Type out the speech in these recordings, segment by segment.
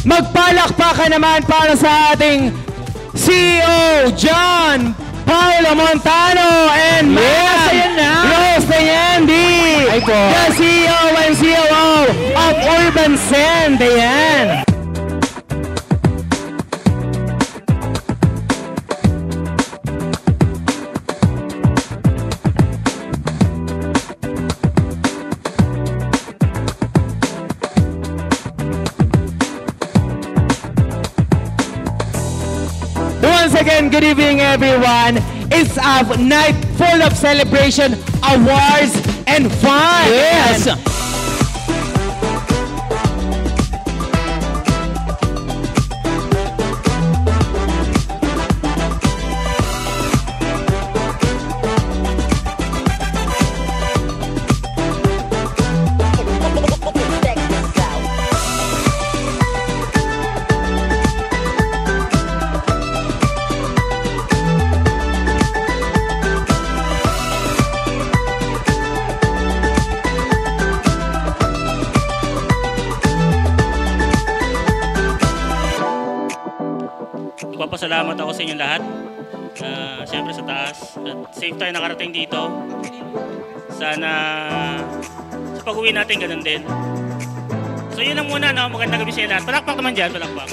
Magpalakpakan naman para sa ating CEO John Paulo Montano and Rose Tayandi, the CEO and COO of Urban Send. Ayan. Once again, good evening everyone. It's a night full of celebration, awards, and fun. Yes. Nagpapasalamat ako sa inyong lahat. Siyempre sa taas. At safe tayo nakarating dito. Sana sa pag-uwi natin ganun din. So yun lang muna, no? Magandang gabi sa lahat. Palakpak naman dyan, palakpak.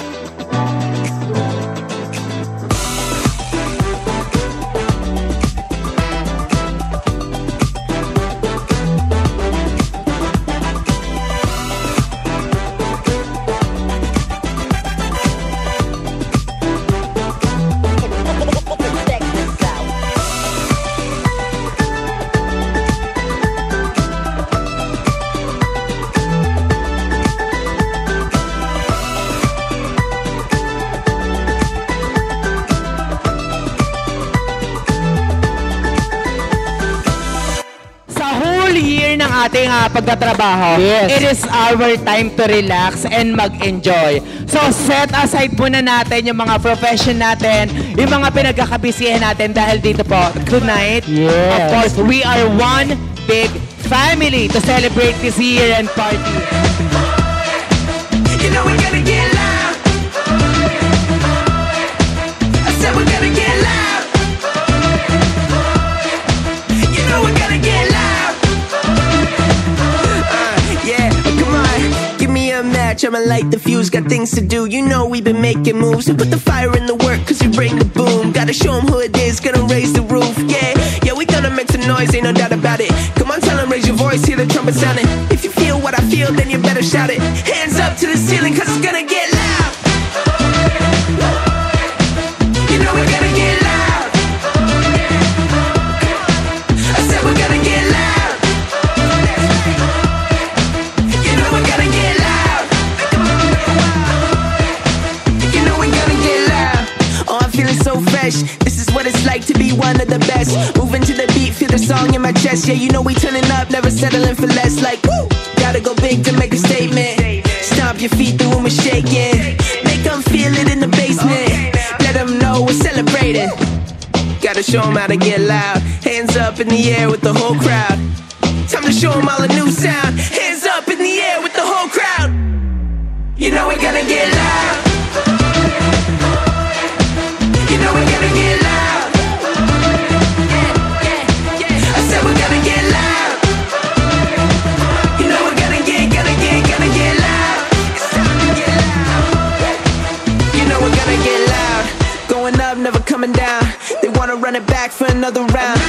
Ating pagtatrabaho, it is our time to relax and mag-enjoy. So set aside muna natin yung mga profession natin, yung mga pinagkakabisihan natin dahil dito po tonight, of course, we are one big family to celebrate this year and party. You know we're gonna get loud. I said we're gonna get loud. You know we're gonna get loud. I'ma light the fuse, got things to do. You know we've been making moves. We put the fire in the work, cause we bring the boom. Gotta show them who it is, gonna raise the roof. Yeah, we gonna make some noise, ain't no doubt about it. Come on, tell them, raise your voice, hear the trumpet sounding. If you feel what I feel, then you better shout it. Hands up to the ceiling, cause it's gonna get loud. You know we're gonna get loud. I said we're gonna get loud. You know we're gonna get loud. So fresh, this is what it's like to be one of the best. Moving to the beat, feel the song in my chest. Yeah, you know we turning up, never settling for less. Like, woo, gotta go big to make a statement. Stomp your feet, the room is shaking. Make them feel it in the basement. Let them know we're celebrating. Gotta show them how to get loud. Hands up in the air with the whole crowd. Time to show them all a new sound. Hands up in the air with the whole crowd. You know we're gonna get loud. You know we're gonna get loud. I said we're gonna get loud. You know we're gonna get loud. It's time to get loud. You know we're gonna get loud. Going up, never coming down. They wanna run it back for another round.